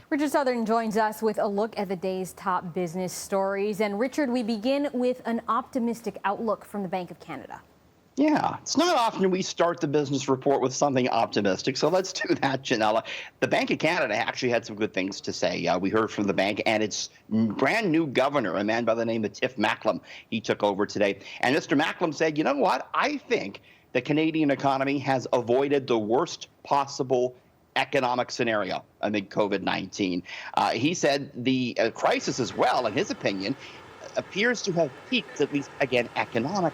Richard Southern joins us with a look at the day's top business stories. And Richard, we begin with an optimistic outlook from the Bank of Canada. Yeah, it's not often we start the business report with something optimistic, so let's do that, Janella. The Bank of Canada actually had some good things to say. We heard from the bank and its brand new governor, a man by the name of Tiff Macklem. He took over today. And Mr. Macklem said, you know what? I think the Canadian economy has avoided the worst possible economic scenario amid COVID-19. He said the crisis as well, in his opinion, appears to have peaked, at least again, economic.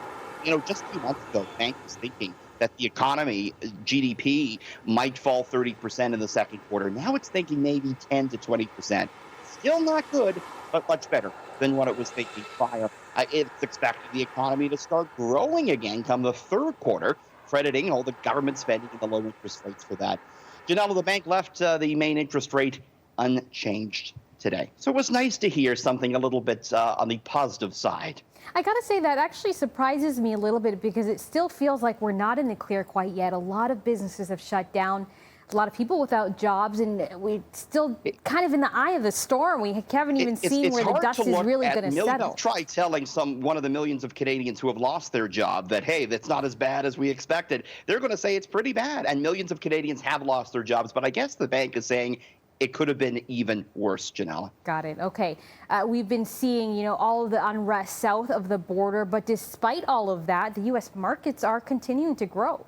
Just a few months ago, the bank was thinking that the economy, GDP, might fall 30% in the second quarter. Now it's thinking maybe 10 to 20%. Still not good, but much better than what it was thinking prior. It's expected the economy to start growing again come the third quarter, crediting all the government spending and the low interest rates for that. Janelle, the bank left the main interest rate unchanged today. So it was nice to hear something a little bit on the positive side. I gotta say that actually surprises me a little bit because it still feels like we're not in the clear quite yet. A lot of businesses have shut down, a lot of people without jobs, and we're still kind of in the eye of the storm. We haven't even seen where the dust is really going to settle. Try telling one of the millions of Canadians who have lost their job that, hey, that's not as bad as we expected. They're going to say it's pretty bad, and millions of Canadians have lost their jobs. But I guess the bank is saying it could have been even worse, Janella. Got it. Okay. We've been seeing, all of the unrest south of the border, but despite all of that, the U.S. markets are continuing to grow.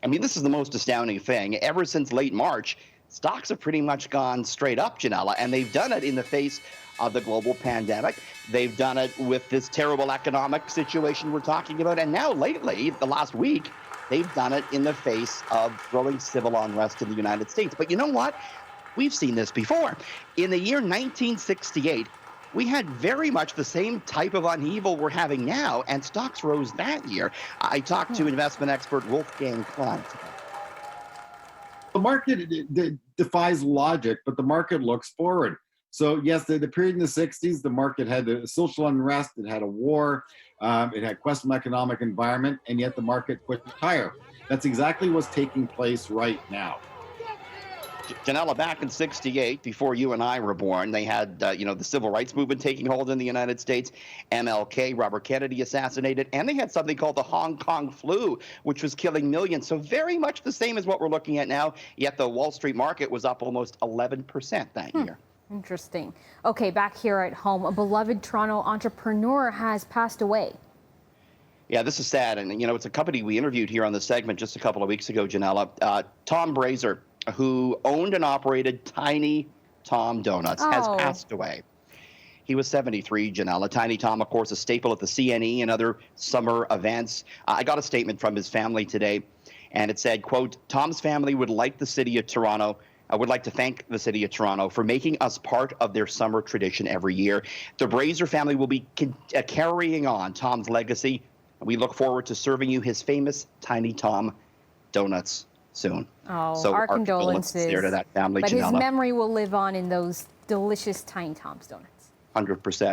I mean, this is the most astounding thing. Ever since late March, stocks have pretty much gone straight up, Janella, and they've done it in the face of the global pandemic. They've done it with this terrible economic situation we're talking about. And now lately, the last week, they've done it in the face of growing civil unrest in the United States. But you know what? We've seen this before. In the year 1968, we had very much the same type of upheaval we're having now, and stocks rose that year. I talked to investment expert Wolfgang Klein. The market defies logic, but the market looks forward. So yes, the period in the 60s, the market had a social unrest, it had a war, it had questionable economic environment, and yet the market pushed higher. That's exactly what's taking place right now. Janella, back in '68, before you and I were born, they had, the civil rights movement taking hold in the United States, MLK, Robert Kennedy assassinated, and they had something called the Hong Kong flu, which was killing millions. So very much the same as what we're looking at now, yet the Wall Street market was up almost 11% that year. Interesting. Okay, back here at home, a beloved Toronto entrepreneur has passed away. Yeah, this is sad. And, it's a company we interviewed here on the segment just a couple of weeks ago, Janella. Tom Brazier, who owned and operated Tiny Tom Donuts, has passed away. He was 73, Janella. Tiny Tom, of course, a staple at the CNE and other summer events. I got a statement from his family today, and it said, quote, Tom's family would like the city of Toronto. I would like to thank the city of Toronto for making us part of their summer tradition every year. The Brazier family will be carrying on Tom's legacy. We look forward to serving you his famous Tiny Tom Donuts soon. So our condolences there to that family, but Janella. His memory will live on in those delicious Tiny Tom's donuts. 100%.